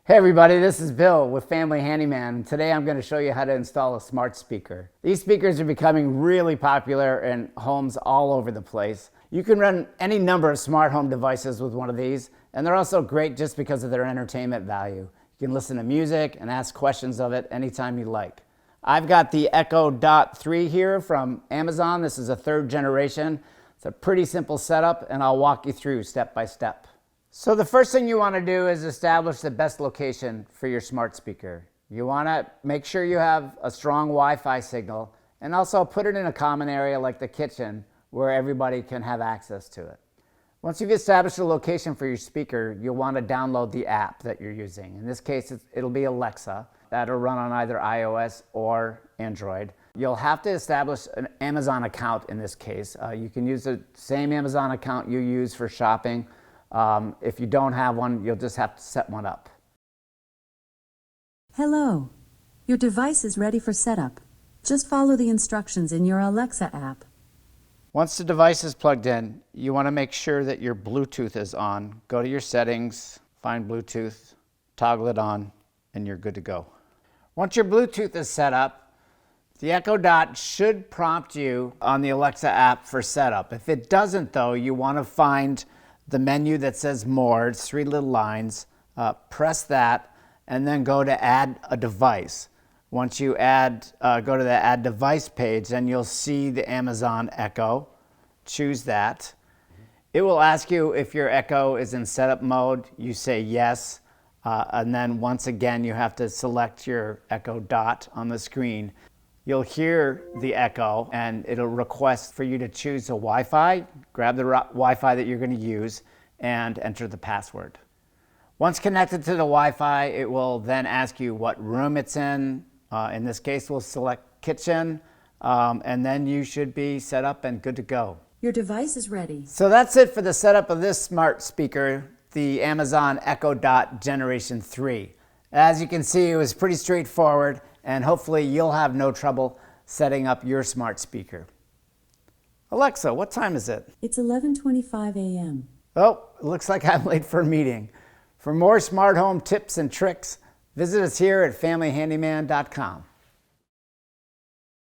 Hey everybody, this is Bill with Family Handyman. Today I'm going to show you how to install a smart speaker. These speakers are becoming really popular in homes all over the place. You can run any number of smart home devices with one of these, and they're also great just because of their entertainment value. You can listen to music and ask questions of it anytime you like. I've got the Echo Dot 3 here from Amazon. This is a third generation. It's a pretty simple setup, and I'll walk you through step by step. So the first thing you want to do is establish the best location for your smart speaker. You want to make sure you have a strong Wi-Fi signal, and also put it in a common area like the kitchen where everybody can have access to it. Once you've established a location for your speaker, you'll want to download the app that you're using. In this case, it'll be Alexa. That'll run on either iOS or Android. You'll have to establish an Amazon account in this case. You can use the same Amazon account you use for shopping. If you don't have one, you'll just have to set one up. Hello. Your device is ready for setup. Just follow the instructions in your Alexa app. Once the device is plugged in, you want to make sure that your Bluetooth is on. Go to your settings, find Bluetooth, toggle it on, and you're good to go. Once your Bluetooth is set up, the Echo Dot should prompt you on the Alexa app for setup. If it doesn't though, you want to find the menu that says More. It's three little lines. Press that and then go to Add a Device. Once you go to the Add Device page, then you'll see the Amazon Echo. Choose that. It will ask you if your Echo is in setup mode. You say yes. And then once again, you have to select your Echo Dot on the screen. You'll hear the Echo and it'll request for you to choose a Wi-Fi. Grab the Wi-Fi that you're going to use and enter the password. Once connected to the Wi-Fi, it will then ask you what room it's in. In this case, we'll select kitchen, and then you should be set up and good to go. Your device is ready. So that's it for the setup of this smart speaker, the Amazon Echo Dot Generation 3. As you can see, it was pretty straightforward, and hopefully you'll have no trouble setting up your smart speaker. Alexa, what time is it? It's 11:25 a.m. Oh, it looks like I'm late for a meeting. For more smart home tips and tricks, visit us here at familyhandyman.com.